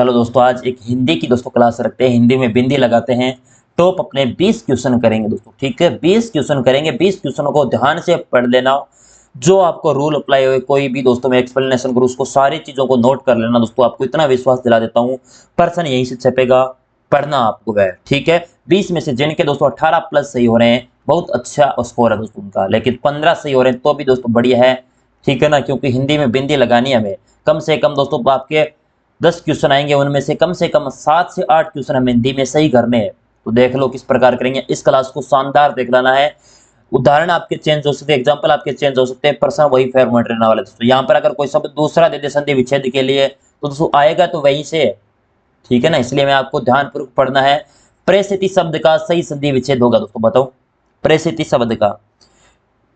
चलो दोस्तों, आज एक हिंदी की दोस्तों क्लास रखते हैं। हिंदी में बिंदी लगाते हैं। टॉप अपने 20 क्वेश्चन करेंगे दोस्तों, ठीक है। 20 क्वेश्चन करेंगे। 20 क्वेश्चनों को ध्यान से पढ़ लेना। जो आपको रूल अप्लाई हुए, कोई भी दोस्तों मैं एक्सप्लेनेशन करूँ, उसको सारी चीजों को नोट कर लेना दोस्तों। आपको इतना विश्वास दिला देता हूँ, पर्सन यहीं से छपेगा, पढ़ना आपको है, ठीक है। 20 में से जिनके दोस्तों 18 प्लस सही हो रहे हैं, बहुत अच्छा स्कोर है दोस्तों उनका। लेकिन 15 सही हो रहे हैं तो भी दोस्तों बढ़िया है, ठीक है ना। क्योंकि हिंदी में बिंदी लगानी है हमें। कम से कम दोस्तों आपके 10 क्वेश्चन आएंगे, उनमें से कम 7 से 8 क्वेश्चन हमें हिंदी में सही करने हैं। तो देख लो किस प्रकार करेंगे। इस क्लास को शानदार देख लेना है। उदाहरण आपके चेंज हो सकते हैं, एग्जांपल आपके चेंज हो सकते हैं, प्रश्न वही फॉर्मेट रहने वाला है दोस्तों। यहाँ पर अगर कोई शब्द दूसरा दे दे संधि विच्छेद के लिए, तो दोस्तों आएगा तो वहीं से, ठीक है ना। इसलिए मैं आपको ध्यानपूर्वक पढ़ना है। प्रेषित शब्द का सही संधि विच्छेद होगा दोस्तों, बताओ। प्रेषित शब्द का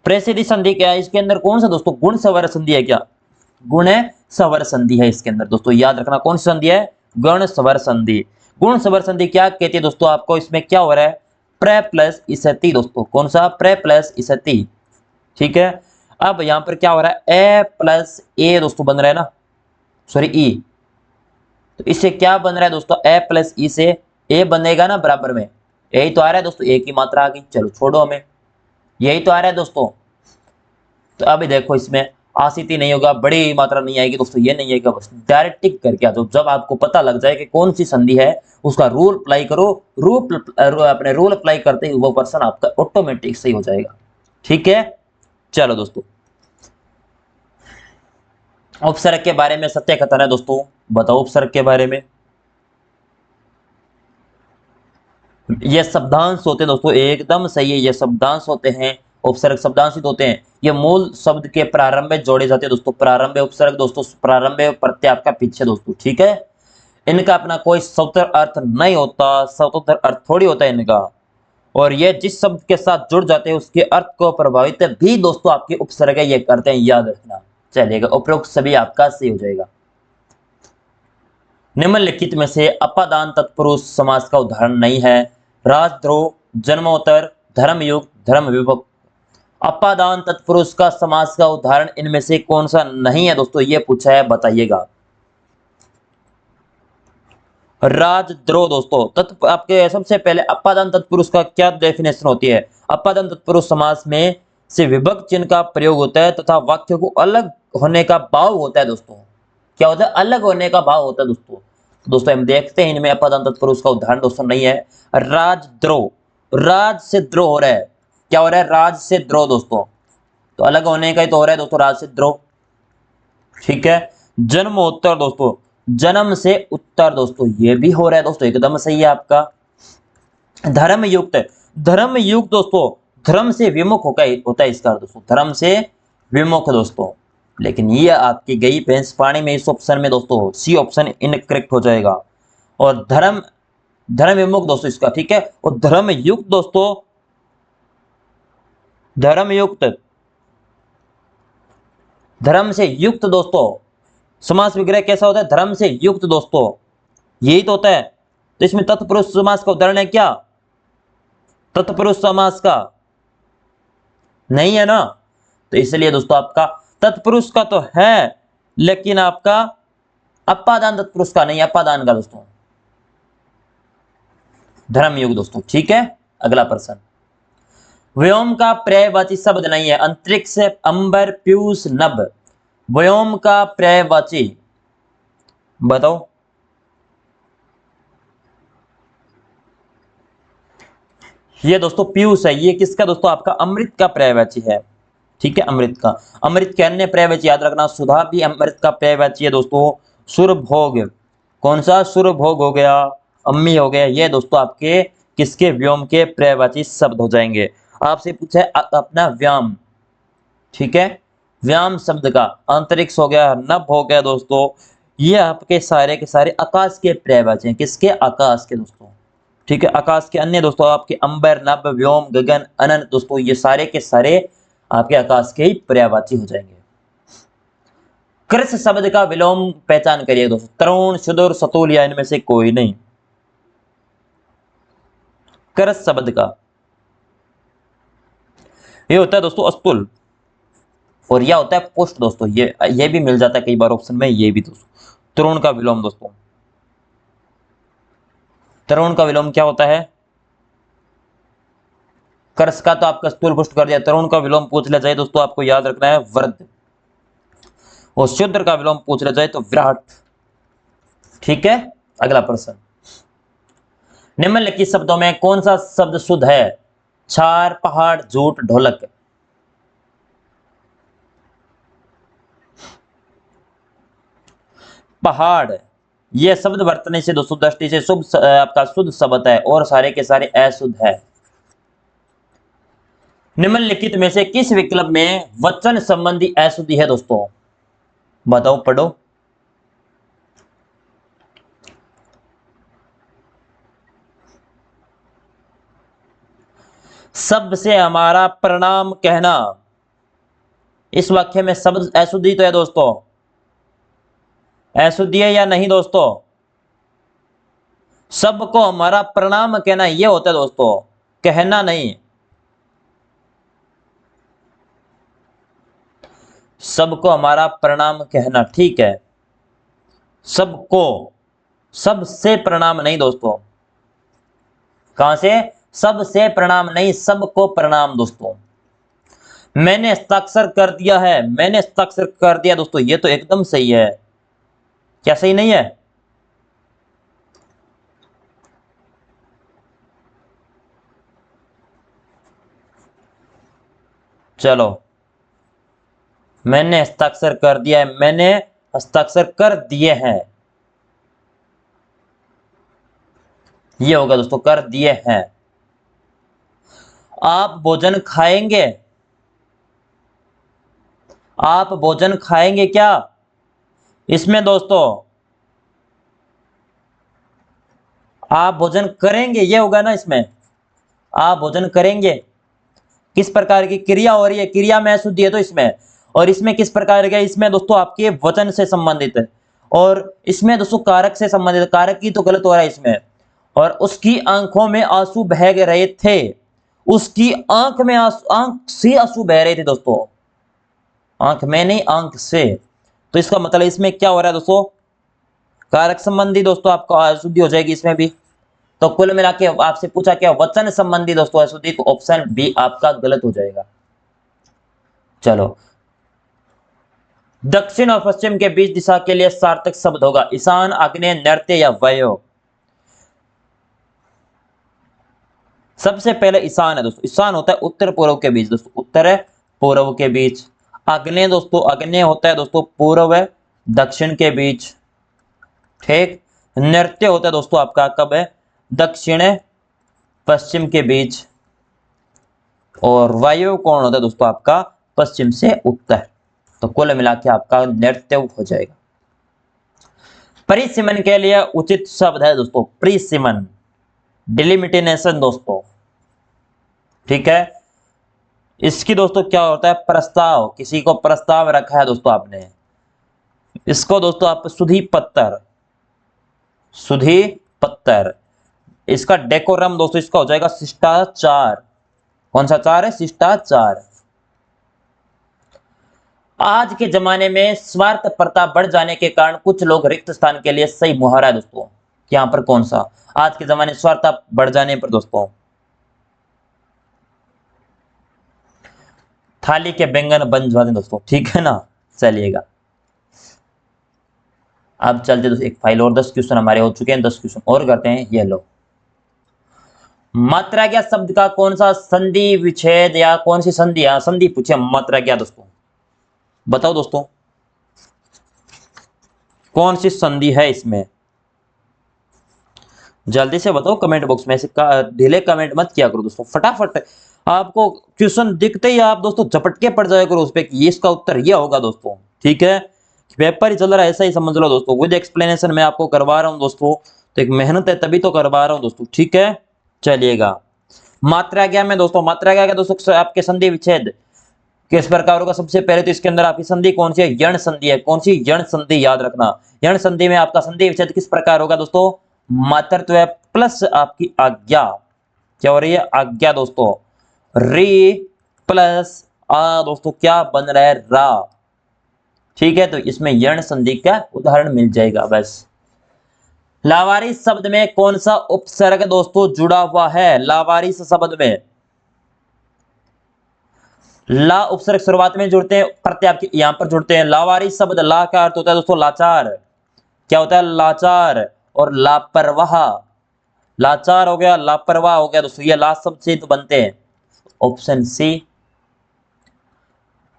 प्रेषित संधि क्या है? इसके अंदर कौन सा दोस्तों गुण सवर संधि है? क्या गुण सवर संधि है इसके अंदर दोस्तों? याद रखना कौन सी संधि है? गुण सवर संधि। गुण सवर संधि क्या कहती है दोस्तों? आपको इसमें क्या हो रहा है? प्र प्लस इसति दोस्तों। कौन सा? प्र प्लस इसति, ठीक है। अब यहां पर क्या हो रहा है? ए प्लस ए दोस्तों बन रहा है ना, सॉरी ई। तो इससे क्या बन रहा है दोस्तों? ए प्लस ई से ए बनेगा ना बराबर में। यही तो आ रहा है दोस्तों, ए की मात्रा आ गई। चलो छोड़ो हमें, यही तो आ रहा है दोस्तों। तो अभी देखो इसमें आसिती नहीं होगा, बड़ी मात्रा नहीं आएगी दोस्तों, ये नहीं आएगा। बस डायरेक्ट टिक करके आ जाओ। जब आपको पता लग जाए कि कौन सी संधि है, उसका रूल अप्लाई करो। अपने रूल अप्लाई करते ही वो पर्सन आपका ऑटोमेटिक सही हो जाएगा, ठीक है। चलो दोस्तों, उपसर्ग के बारे में सत्य कथन है दोस्तों, बताओ उपसर्ग के बारे में। ये शब्दांश होते हैं दोस्तों, एकदम सही है। ये शब्दांश होते हैं, उपसर्ग शब्दांशित होते हैं। ये मूल शब्द के प्रारंभ में जोड़े जाते हैं दोस्तों। प्रारंभ उपसर्ग दोस्तों, प्रारंभ प्रत्यय आपका पीछे दोस्तों, ठीक है। इनका अपना कोई स्वतंत्र अर्थ नहीं होता, स्वतंत्र अर्थ थोड़ी होता है इनका। और ये जिस शब्द के साथ जुड़ जाते हैं उसके अर्थ को प्रभावित भी दोस्तों आपके उपसर्ग ये करते हैं, याद रखना। चलिएगा, उपरोक्त सभी आपका सही हो जाएगा। निम्नलिखित में से अपादान तत्पुरुष समास का उदाहरण नहीं है। राजद्रोह, जन्मोत्तर, धर्मयुक्त, धर्म विभक्त। अपादान तत्पुरुष का समास का उदाहरण इनमें से कौन सा नहीं है दोस्तों? ये पूछा है, बताइएगा। राजद्रोह दोस्तों, आपके सबसे पहले अपादान तत्पुरुष का क्या डेफिनेशन होती है? अपादान तत्पुरुष समास में से विभक्त चिन्ह का प्रयोग होता है तथा वाक्य को अलग होने का भाव होता है दोस्तों। क्या होता है? अलग होने का भाव होता है दोस्तों। दोस्तों हम देखते हैं इनमें अपादान तत्पुरुष का उदाहरण दोस्तों नहीं है। राजद्रोह, राज से द्रोह हो रहा है। क्या हो रहा है? राज से द्रोह दोस्तों। तो अलग होने का ही तो हो रहा है दोस्तों, राज से द्रोह, ठीक है। जन्मोत्तर दोस्तों, जन्म से उत्तर दोस्तों, ये भी हो रहा है दोस्तों, एकदम सही है आपका। धर्मयुक्त, धर्मयुक्त दोस्तों, धर्म से विमुख होता है इसका दोस्तों, धर्म से विमुख दोस्तों। लेकिन ये आपकी गई भैंस पानी में, इस ऑप्शन में दोस्तों सी ऑप्शन इनकरेक्ट हो जाएगा। और धर्म, धर्म विमुख दोस्तों इसका, ठीक है। और धर्मयुक्त दोस्तों, धर्मयुक्त, धर्म से युक्त दोस्तों। समास विग्रह कैसा होता है? धर्म से युक्त दोस्तों, यही तो होता है। तो इसमें तत्पुरुष समास का उदाहरण है क्या? तत्पुरुष समास का नहीं है ना। तो इसलिए दोस्तों आपका तत्पुरुष का तो है, लेकिन आपका अपादान तत्पुरुष का नहीं, अपादान का दोस्तों, धर्मयुक्त दोस्तों, ठीक है। अगला प्रश्न, व्योम का पर्यायवाची शब्द नहीं है। अंतरिक्ष, अंबर, पीयूष, नभ। व्योम का पर्यायवाची बताओ। ये दोस्तों पीयूष है। ये किसका दोस्तों? आपका अमृत का पर्यायवाची है, ठीक है। अमृत का, अमृत के अन्य पर्यायवाची याद रखना। सुधा भी अमृत का पर्यायवाची है दोस्तों। सुरभोग, कौन सा? सुरभोग हो गया, अम्मी हो गया, ये दोस्तों आपके किसके? व्योम के पर्यायवाची शब्द हो जाएंगे। आपसे पूछा है अपना व्याम, ठीक है। व्याम शब्द का अंतरिक्ष हो गया, नभ हो गया दोस्तों, ये आपके सारे के सारे आकाश के पर्यायवाची हैं। किसके? आकाश के दोस्तों, ठीक है। आकाश के अन्य दोस्तों आपके अंबर, नभ, व्योम, गगन, अनंत दोस्तों, ये सारे के सारे आपके आकाश के ही पर्यायवाची हो जाएंगे। कृष शब्द का विलोम पहचान करिए दोस्तों। तरुण, सुदूर, सतुल, या इनमें से कोई नहीं। कृष शब्द का ये होता है दोस्तों अस्तुल, और यह होता है पुष्ट दोस्तों। ये भी मिल जाता है कई बार ऑप्शन में, ये भी दोस्तों तरुण का विलोम दोस्तों। तरुण का विलोम क्या होता है? कर्स का तो आपका स्थूल पुष्ट कर दिया। तरुण का विलोम पूछ लिया जाए दोस्तों, आपको याद रखना है वृद्ध। और शूद्र का विलोम पूछ लिया जाए तो विराट। ठीक है, अगला प्रश्न। निम्नलिखित शब्दों में कौन सा शब्द शुद्ध है? छार, पहाड़, झूठ, ढोलक। पहाड़, यह शब्द वर्तने से दोस्तों दृष्टि से शुभ आपका शुद्ध शब्द है और सारे के सारे अशुद्ध है। निम्नलिखित में से किस विकल्प में वचन संबंधी अशुद्धि है दोस्तों? बताओ, पढ़ो। शब्द से हमारा प्रणाम कहना, इस वाक्य में शब्द अशुद्धि तो है दोस्तों, अशुद्धि है या नहीं दोस्तों? सबको हमारा प्रणाम कहना यह होता है दोस्तों, कहना नहीं। सबको हमारा प्रणाम कहना, ठीक है। सबको, सबसे प्रणाम नहीं दोस्तों। कहां से? सबसे प्रणाम नहीं, सबको प्रणाम दोस्तों। मैंने हस्ताक्षर कर दिया है, मैंने हस्ताक्षर कर दिया दोस्तों, ये तो एकदम सही है। क्या सही नहीं है? चलो, मैंने हस्ताक्षर कर दिया है, मैंने हस्ताक्षर कर दिए हैं, ये होगा दोस्तों, कर दिए हैं। आप भोजन खाएंगे, आप भोजन खाएंगे क्या? इसमें दोस्तों आप भोजन करेंगे ये होगा ना, इसमें आप भोजन करेंगे। किस प्रकार की क्रिया हो रही है? क्रिया में अशुद्धि है तो इसमें। और इसमें किस प्रकार का? इसमें दोस्तों आपके वचन से संबंधित है, और इसमें दोस्तों कारक से संबंधित, कारक की तो गलत हो रहा है इसमें। और उसकी आंखों में आंसू बह रहे थे, उसकी आंख में आंख से आंसू बह रहे थे दोस्तों, आंख में नहीं, आंख से। तो इसका मतलब इसमें क्या हो रहा है दोस्तों? कारक संबंधी दोस्तों आपको अशुद्धि हो जाएगी इसमें भी। तो कुल मिला के आपसे पूछा क्या? वचन संबंधी दोस्तों अशुद्धि, तो ऑप्शन बी आपका गलत हो जाएगा। चलो, दक्षिण और पश्चिम के बीच दिशा के लिए सार्थक शब्द होगा ईशान, आग्नेय, नैऋत्य या वायव्य। सबसे पहले ईशान है दोस्तों, ईशान होता है उत्तर पूर्व के बीच दोस्तों, उत्तर पूर्व के बीच। आग्नेय दोस्तों, आग्नेय होता है दोस्तों पूर्व दक्षिण के बीच, ठीक। नैऋत्य होता है दोस्तों आपका कब है? दक्षिण पश्चिम के बीच। और वायु कोण होता है दोस्तों आपका पश्चिम से उत्तर। तो कुल मिला के आपका नैऋत्य हो जाएगा। परिसीमन के लिए उचित शब्द है दोस्तों परिसीमन, डिलिमिटेशन दोस्तों, ठीक है। इसकी दोस्तों क्या होता है? प्रस्ताव, किसी को प्रस्ताव रखा है दोस्तों आपने, इसको दोस्तों आप सुधी पत्तर, सुधी पत्तर। इसका डेकोरम दोस्तों इसका हो जाएगा शिष्टाचार। कौन सा चार है? शिष्टाचार। आज के जमाने में स्वार्थपरता बढ़ जाने के कारण कुछ लोग रिक्त स्थान के लिए सही मुहावरा है दोस्तों, यहां पर कौन सा? आज के जमाने स्वार्थ बढ़ जाने पर दोस्तों, थाली के बैंगन बन जाते दोस्तों, ठीक है ना। चलिएगा, अब चलते दोस्तों एक फाइल और 10 क्वेश्चन हमारे हो चुके हैं, 10 क्वेश्चन और करते हैं। ये लो, मात्रा ज्ञा शब्द का कौन सा संधि विच्छेद या कौन सी संधि, संधि पूछे मात्रा ज्ञा दोस्तों, बताओ दोस्तों कौन सी संधि है इसमें? जल्दी से बताओ कमेंट बॉक्स में, ढीले कमेंट मत किया करो दोस्तों, फटाफट आपको क्वेश्चन दिखते ही आप दोस्तों झपट के पड़ जाया करो उस पर, ये इसका उत्तर ये होगा दोस्तों, ठीक है। पेपर ही चल रहा है ऐसा ही समझ लो दोस्तों, विद एक्सप्लेनेशन मैं आपको करवा रहा हूं दोस्तों, तो एक मेहनत है तभी तो करवा रहा हूं दोस्तों, ठीक है। चलिएगा, मात्रा ज्ञा में दोस्तों, मात्रा ज्ञा दोस्तों आपके संधि विच्छेद किस प्रकार होगा? सबसे पहले तो इसके अंदर आपकी संधि कौन सी है? यण संधि है। कौन सी? यण संधि, याद रखना। यण संधि में आपका संधि विच्छेद किस प्रकार होगा दोस्तों? मातृत्व प्लस आपकी आज्ञा, क्या हो रही है? आज्ञा दोस्तों, री प्लस आ दोस्तों क्या बन रहा है? रा, ठीक है। तो इसमें यण संधि का उदाहरण मिल जाएगा बस। लावारिस शब्द में कौन सा उपसर्ग दोस्तों जुड़ा हुआ है? लावारिस शब्द में ला उपसर्ग शुरुआत में जुड़ते हैं, प्रत्यय आपके यहां पर जुड़ते हैं। लावारिस शब्द ला का अर्थ होता है दोस्तों लाचार। क्या होता है? लाचार। और लापरवाह, लाचार हो गया, लापरवाह हो गया दोस्तों, ये लास्ट शब्द से तो बनते हैं। Option C.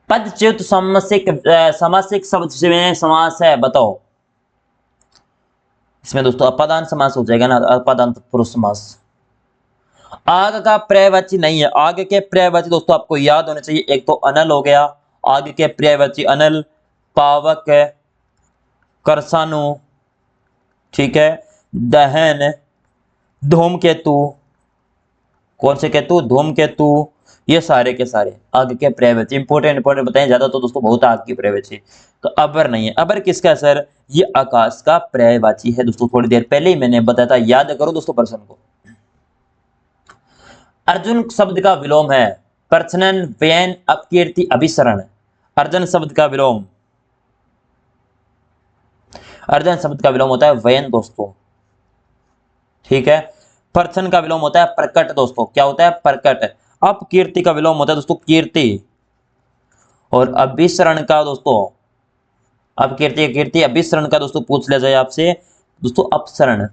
पदच्युत समासिक शब्द में समास है, बताओ। इसमें दोस्तों अपादान समास हो जाएगा ना, अपादान तत्पुरुष समास। आग का पर्यायवाची नहीं है। आग के पर्यायवाची दोस्तों आपको याद होने चाहिए, एक तो अनल हो गया, आग के पर्यायवाची अनल, पावक, करसानु, ठीक है, दहन, धूमकेतु। कौन से केतु? धूमकेतु। ये सारे के सारे आग के पर्यायवाची। इंपोर्टेंट बताएं, ज्यादा तो दोस्तों बहुत आग की पर्यायवाची। तो अबर नहीं है। अबर किसका सर? ये आकाश का पर्यायवाची है दोस्तों, थोड़ी देर पहले ही मैंने बताया था, याद करो दोस्तों प्रश्न को। अर्जुन शब्द का विलोम है प्रच्छन्न, व्ययन, अपकीर्ति, अभिसरण। अर्जुन शब्द का विलोम, अर्जुन शब्द का विलोम होता है व्ययन दोस्तों, ठीक है। प्रच्छन्न का विलोम होता है प्रकट दोस्तों। क्या होता है? प्रकट। अपकीर्ति का विलोम होता है दोस्तों कीर्ति। और अभिसरण का दोस्तों, अपकीर्ति कीर्ति, अभिसरण का दोस्तों पूछ लिया जाए आपसे दोस्तों अपसरण,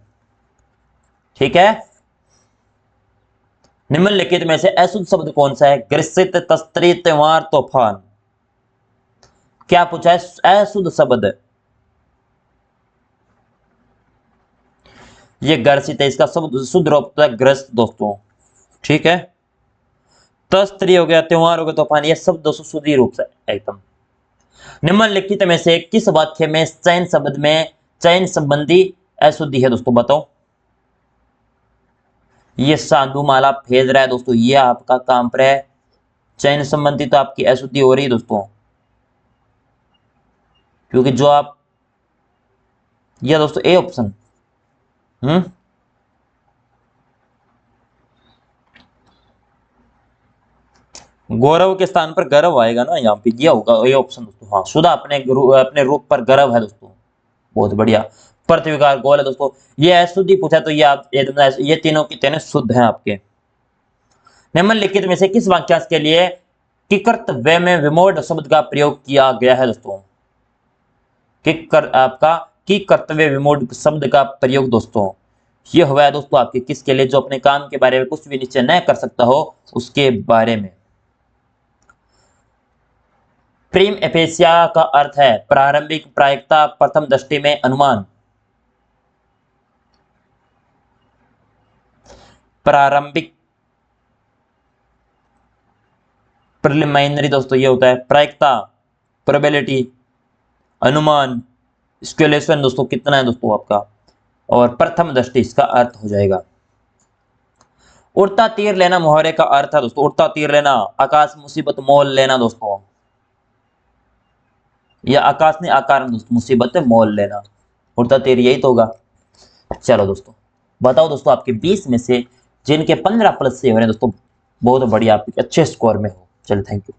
ठीक है। निम्नलिखित में से अशुद्ध शब्द कौन सा है? ग्रसित, तस्त्री, त्योहार, तूफान। क्या पूछा है? अशुद्ध शब्द। ये ग्रसित है, इसका शब्द शुद्ध रूप होता है ग्रस्त दोस्तों, ठीक है। तस्त्री हो गया, त्योहार हो गया, तूफान, ये सब दोस्तों शुद्धि रूप से एकदम। निम्नलिखित में से किस वाक्य में चयन शब्द में चयन संबंधी अशुद्धि है दोस्तों, बताओ। ये साधुमाला भेज रहा है दोस्तों, ये आपका काम पर है। चयन संबंधी तो आपकी अशुद्धि हो रही है दोस्तों, क्योंकि जो आप, यह दोस्तों ए ऑप्शन। गौरव के स्थान पर गर्व आएगा ना यहाँ पे, ये होगा ये ऑप्शन दोस्तों। हाँ, सुधा अपने रूप पर गर्व है दोस्तों, बहुत बढ़िया। प्रतिविकार गोल है दोस्तों। ये अशुद्धि पूछा तो ये आप ये तीनों की तीनों शुद्ध हैं आपके। निम्नलिखित में से किस वाक्यांश के लिए किकर्तव्य में विमोढ़ शब्द का प्रयोग किया गया है दोस्तों? आपका की कर्तव्य विमोढ़ शब्द का प्रयोग दोस्तों ये हुआ है दोस्तों आपके किसके लिए? जो अपने काम के बारे में कुछ भी निश्चय न कर सकता हो उसके बारे में। प्रीम एफेसिया का अर्थ है प्रारंभिक, प्रायिकता, प्रथम दृष्टि में, अनुमान। प्रारंभिक, प्रिलिमिनरी दोस्तों ये होता है, प्रायिकता, प्रोबेबिलिटी, अनुमान, स्पेकुलेशन दोस्तों कितना है दोस्तों आपका, और प्रथम दृष्टि इसका अर्थ हो जाएगा। उड़ता तीर लेना मुहावरे का अर्थ है दोस्तों, उड़ता तीर लेना, आकाश मुसीबत मोल लेना दोस्तों, या आकाश ने आकार दोस्तों मुसीबत मोल लेना, उड़ता तीर यही तो होगा। चलो दोस्तों बताओ दोस्तों, आपके 20 में से जिनके 15 प्लस से हो रहे हैं दोस्तों, बहुत बढ़िया, आप अच्छे स्कोर में हो। चलो थैंक यू।